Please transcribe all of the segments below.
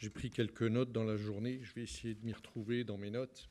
J'ai pris quelques notes dans la journée. Je vais essayer de m'y retrouver dans mes notes.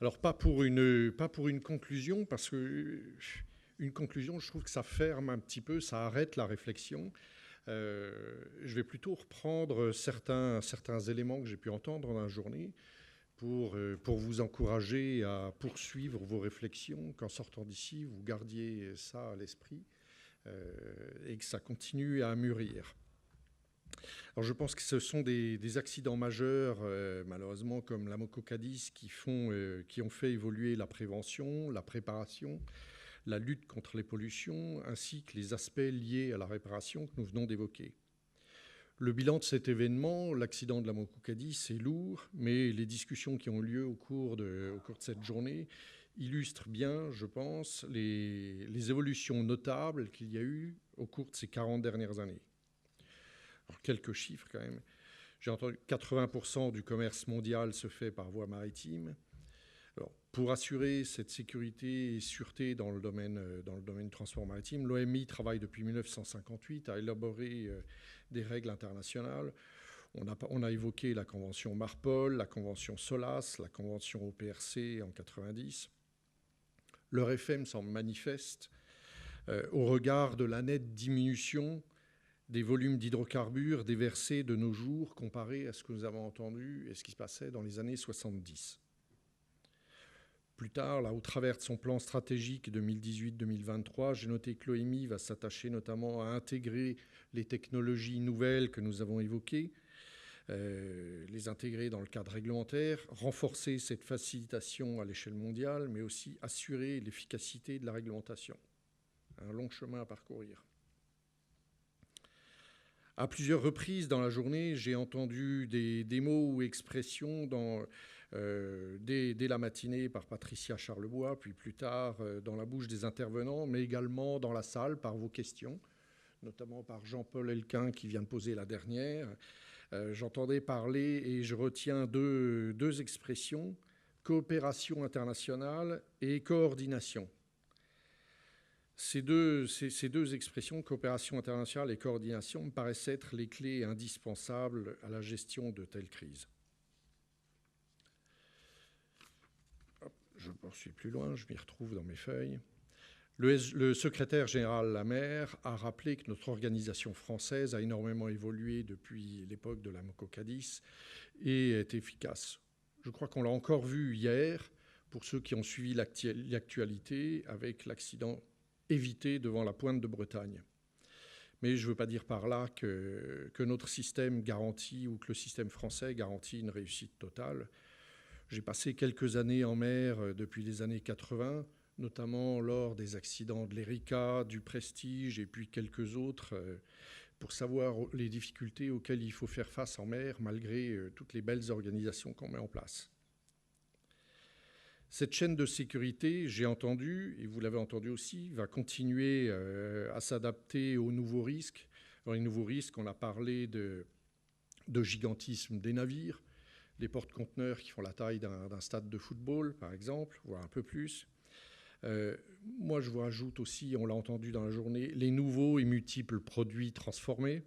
Alors, pas pour une conclusion, parce que une conclusion, je trouve que ça ferme un petit peu, ça arrête la réflexion. Je vais plutôt reprendre certains éléments que j'ai pu entendre dans la journée pour vous encourager à poursuivre vos réflexions, qu'en sortant d'ici, vous gardiez ça à l'esprit et que ça continue à mûrir. Alors je pense que ce sont des accidents majeurs, malheureusement, comme la Mococadis, qui ont fait évoluer la prévention, la préparation, la lutte contre les pollutions, ainsi que les aspects liés à la réparation que nous venons d'évoquer. Le bilan de cet événement, l'accident de la Mococadis, est lourd, mais les discussions qui ont lieu au cours de cette journée illustrent bien, je pense, les évolutions notables qu'il y a eu au cours de ces 40 dernières années. Alors, quelques chiffres quand même. J'ai entendu 80% du commerce mondial se fait par voie maritime. Alors, pour assurer cette sécurité et sûreté dans le domaine du transport maritime, l'OMI travaille depuis 1958 à élaborer des règles internationales. On a évoqué la convention MARPOL, la convention SOLAS, la convention OPRC en 90. Leur effet me semble manifeste au regard de la nette diminution des volumes d'hydrocarbures déversés de nos jours comparé à ce que nous avons entendu et ce qui se passait dans les années 70. Plus tard, là, au travers de son plan stratégique 2018-2023, j'ai noté que l'OMI va s'attacher notamment à intégrer les technologies nouvelles que nous avons évoquées, les intégrer dans le cadre réglementaire, renforcer cette facilitation à l'échelle mondiale, mais aussi assurer l'efficacité de la réglementation. Un long chemin à parcourir. À plusieurs reprises dans la journée, j'ai entendu des mots ou expressions dès la matinée par Patricia Charlebois, puis plus tard dans la bouche des intervenants, mais également dans la salle par vos questions, notamment par Jean-Paul Elquin qui vient de poser la dernière. J'entendais parler et je retiens deux expressions, coopération internationale et coordination. Ces deux expressions, coopération internationale et coordination, me paraissent être les clés indispensables à la gestion de telles crises. Je ne poursuis plus loin, je m'y retrouve dans mes feuilles. Le secrétaire général Lamer a rappelé que notre organisation française a énormément évolué depuis l'époque de la Mococadis et est efficace. Je crois qu'on l'a encore vu hier, pour ceux qui ont suivi l'actualité, avec l'accident évité devant la Pointe de Bretagne. Mais je ne veux pas dire par là que notre système garantit ou que le système français garantit une réussite totale. J'ai passé quelques années en mer depuis les années 80, notamment lors des accidents de l'Erika, du Prestige et puis quelques autres, pour savoir les difficultés auxquelles il faut faire face en mer malgré toutes les belles organisations qu'on met en place. Cette chaîne de sécurité, j'ai entendu, et vous l'avez entendu aussi, va continuer à s'adapter aux nouveaux risques. Alors, les nouveaux risques, on a parlé de gigantisme des navires, les porte-conteneurs qui font la taille d'un stade de football, par exemple, voire un peu plus. Moi, je vous rajoute aussi, on l'a entendu dans la journée, les nouveaux et multiples produits transportés,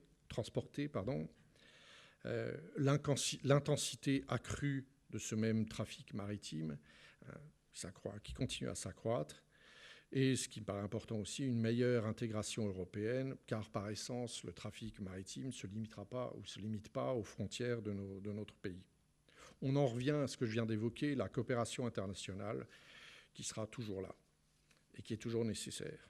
l'intensité accrue de ce même trafic maritime, qui continue à s'accroître, et ce qui me paraît important aussi, une meilleure intégration européenne, car par essence, le trafic maritime ne se limite pas aux frontières de notre pays. On en revient à ce que je viens d'évoquer, la coopération internationale, qui sera toujours là et qui est toujours nécessaire.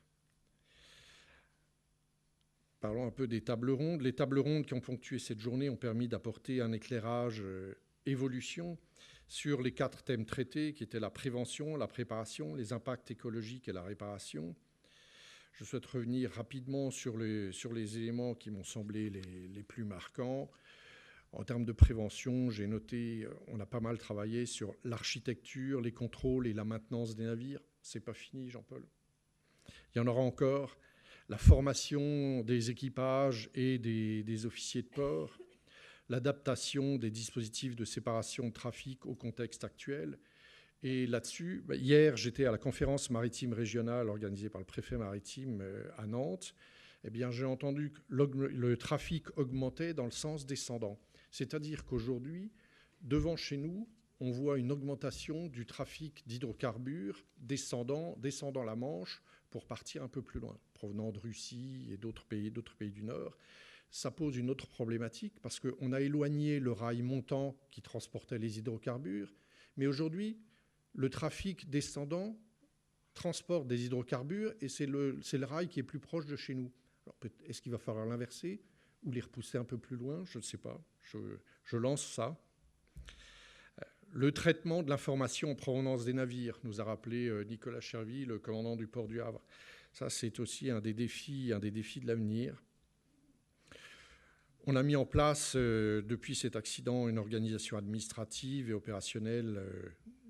Parlons un peu des tables rondes. Les tables rondes qui ont ponctué cette journée ont permis d'apporter un éclairage évolution sur les 4 thèmes traités, qui étaient la prévention, la préparation, les impacts écologiques et la réparation. Je souhaite revenir rapidement sur les éléments qui m'ont semblé les plus marquants. En termes de prévention, j'ai noté, on a pas mal travaillé sur l'architecture, les contrôles et la maintenance des navires. C'est pas fini, Jean-Paul. Il y en aura encore. La formation des équipages et des officiers de port, l'adaptation des dispositifs de séparation de trafic au contexte actuel. Et là-dessus, hier, j'étais à la conférence maritime régionale organisée par le préfet maritime à Nantes. Eh bien, j'ai entendu que le trafic augmentait dans le sens descendant. C'est-à-dire qu'aujourd'hui, devant chez nous, on voit une augmentation du trafic d'hydrocarbures descendant la Manche pour partir un peu plus loin, provenant de Russie et d'autres pays du Nord. Ça pose une autre problématique parce qu'on a éloigné le rail montant qui transportait les hydrocarbures, mais aujourd'hui, le trafic descendant transporte des hydrocarbures et c'est le rail qui est plus proche de chez nous. Alors, est-ce qu'il va falloir l'inverser ou les repousser un peu plus loin? Je ne sais pas. Je lance ça. Le traitement de l'information en provenance des navires, nous a rappelé Nicolas Chervy, le commandant du port du Havre. Ça, c'est aussi un des défis de l'avenir. On a mis en place, depuis cet accident, une organisation administrative et opérationnelle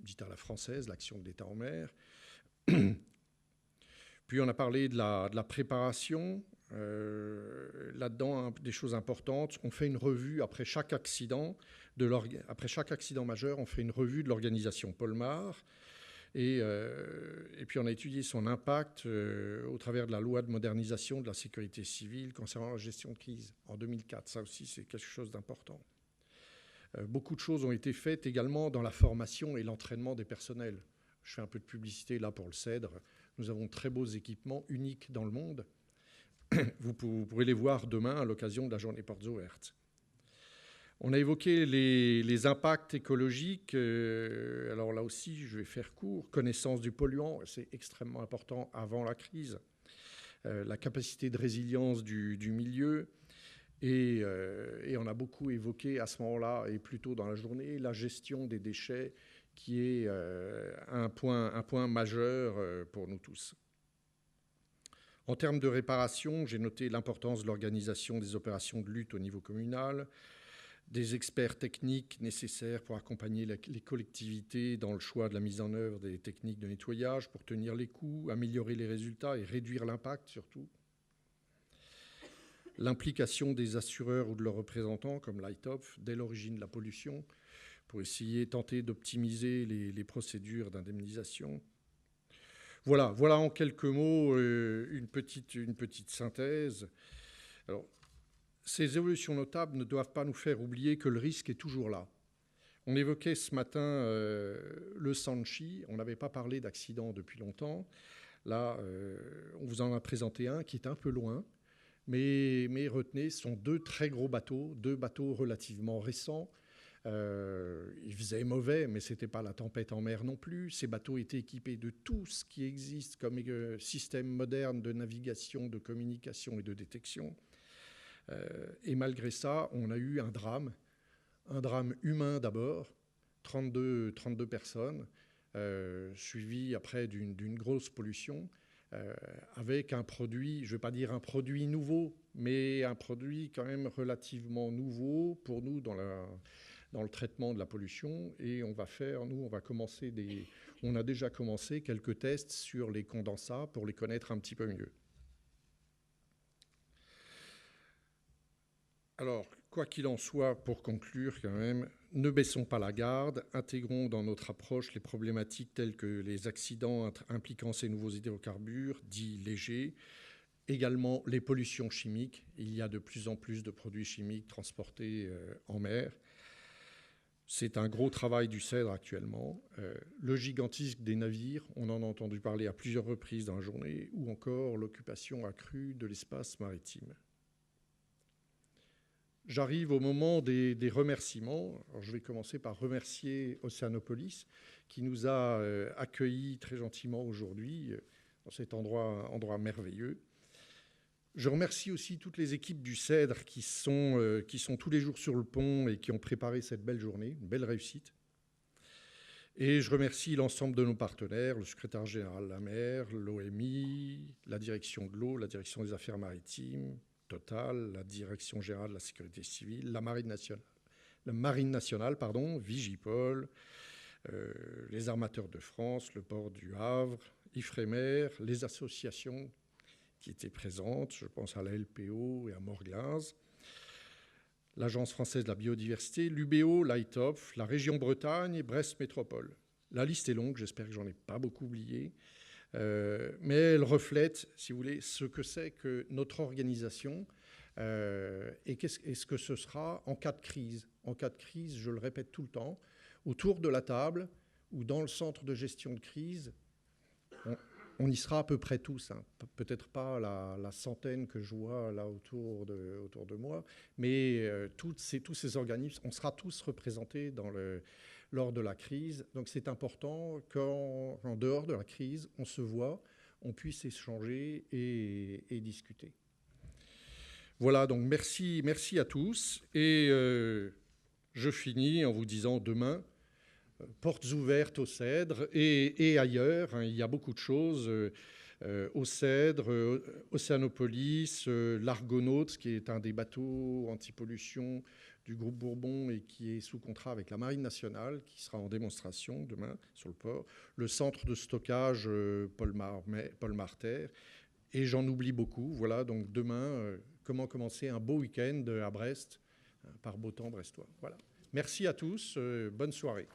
dite à la française, l'action de l'État en mer. Puis on a parlé de la préparation. Là-dedans, des choses importantes. On fait une revue après chaque accident majeur, on fait une revue de l'organisation Polmar. Et puis on a étudié son impact au travers de la loi de modernisation de la sécurité civile concernant la gestion de crise en 2004. Ça aussi, c'est quelque chose d'important. Beaucoup de choses ont été faites également dans la formation et l'entraînement des personnels. Je fais un peu de publicité là pour le CEDRE. Nous avons de très beaux équipements uniques dans le monde. Vous pourrez les voir demain à l'occasion de la journée Portes ouvertes. On a évoqué les impacts écologiques. Alors là aussi, je vais faire court. Connaissance du polluant, c'est extrêmement important avant la crise. La capacité de résilience du milieu. Et on a beaucoup évoqué à ce moment-là, et plus tôt dans la journée, la gestion des déchets, qui est un point majeur pour nous tous. En termes de réparation, j'ai noté l'importance de l'organisation des opérations de lutte au niveau communal, des experts techniques nécessaires pour accompagner les collectivités dans le choix de la mise en œuvre des techniques de nettoyage pour tenir les coûts, améliorer les résultats et réduire l'impact surtout. L'implication des assureurs ou de leurs représentants comme l'ITOF dès l'origine de la pollution pour tenter d'optimiser les procédures d'indemnisation. Voilà en quelques mots une petite synthèse. Alors, ces évolutions notables ne doivent pas nous faire oublier que le risque est toujours là. On évoquait ce matin le Sanchi. On n'avait pas parlé d'accident depuis longtemps. Là, on vous en a présenté un qui est un peu loin. Mais retenez, ce sont deux très gros bateaux, deux bateaux relativement récents. Il faisait mauvais, mais ce n'était pas la tempête en mer non plus. Ces bateaux étaient équipés de tout ce qui existe comme système moderne de navigation, de communication et de détection. Et malgré ça, on a eu un drame humain d'abord, 32 personnes, suivi après d'une grosse pollution, avec un produit, je ne vais pas dire un produit nouveau, mais un produit quand même relativement nouveau pour nous dans le traitement de la pollution. Et on a déjà commencé quelques tests sur les condensats pour les connaître un petit peu mieux. Alors, quoi qu'il en soit, pour conclure quand même, ne baissons pas la garde, intégrons dans notre approche les problématiques telles que les accidents impliquant ces nouveaux hydrocarbures, dits légers, également les pollutions chimiques. Il y a de plus en plus de produits chimiques transportés en mer. C'est un gros travail du CEDRE actuellement. Le gigantisme des navires, on en a entendu parler à plusieurs reprises dans la journée, ou encore l'occupation accrue de l'espace maritime. J'arrive au moment des remerciements. Alors, je vais commencer par remercier Océanopolis qui nous a accueillis très gentiment aujourd'hui dans cet endroit merveilleux. Je remercie aussi toutes les équipes du CEDRE qui sont tous les jours sur le pont et qui ont préparé cette belle journée, une belle réussite. Et je remercie l'ensemble de nos partenaires, le secrétaire général de la mer, l'OMI, la direction de l'eau, la direction des affaires maritimes, Total, la direction générale de la sécurité civile, la marine nationale, Vigipol, les armateurs de France, le port du Havre, Ifremer, les associations qui étaient présentes, je pense à la LPO et à Morglins, l'Agence française de la biodiversité, l'UBO, l'ITOF, la région Bretagne et Brest Métropole. La liste est longue, j'espère que j'en ai pas beaucoup oublié. Mais elle reflète, si vous voulez, ce que c'est que notre organisation, Et qu'est-ce que ce sera en cas de crise? En cas de crise, je le répète tout le temps, autour de la table ou dans le centre de gestion de crise, on y sera à peu près tous, hein. Peut-être pas la centaine que je vois là autour de moi, mais tous ces organismes, on sera tous représentés lors de la crise. Donc c'est important qu'en dehors de la crise, on se voit, on puisse échanger et discuter. Voilà, donc merci à tous. Et je finis en vous disant demain, portes ouvertes au Cèdre et ailleurs, hein, il y a beaucoup de choses au Cèdre, Océanopolis, l'Argonaute, qui est un des bateaux anti-pollution du groupe Bourbon et qui est sous contrat avec la Marine nationale, qui sera en démonstration demain sur le port, le centre de stockage Paul Marter, et j'en oublie beaucoup. Voilà, donc demain, comment commencer un beau week-end à Brest, par beau temps brestois. Voilà. Merci à tous, bonne soirée.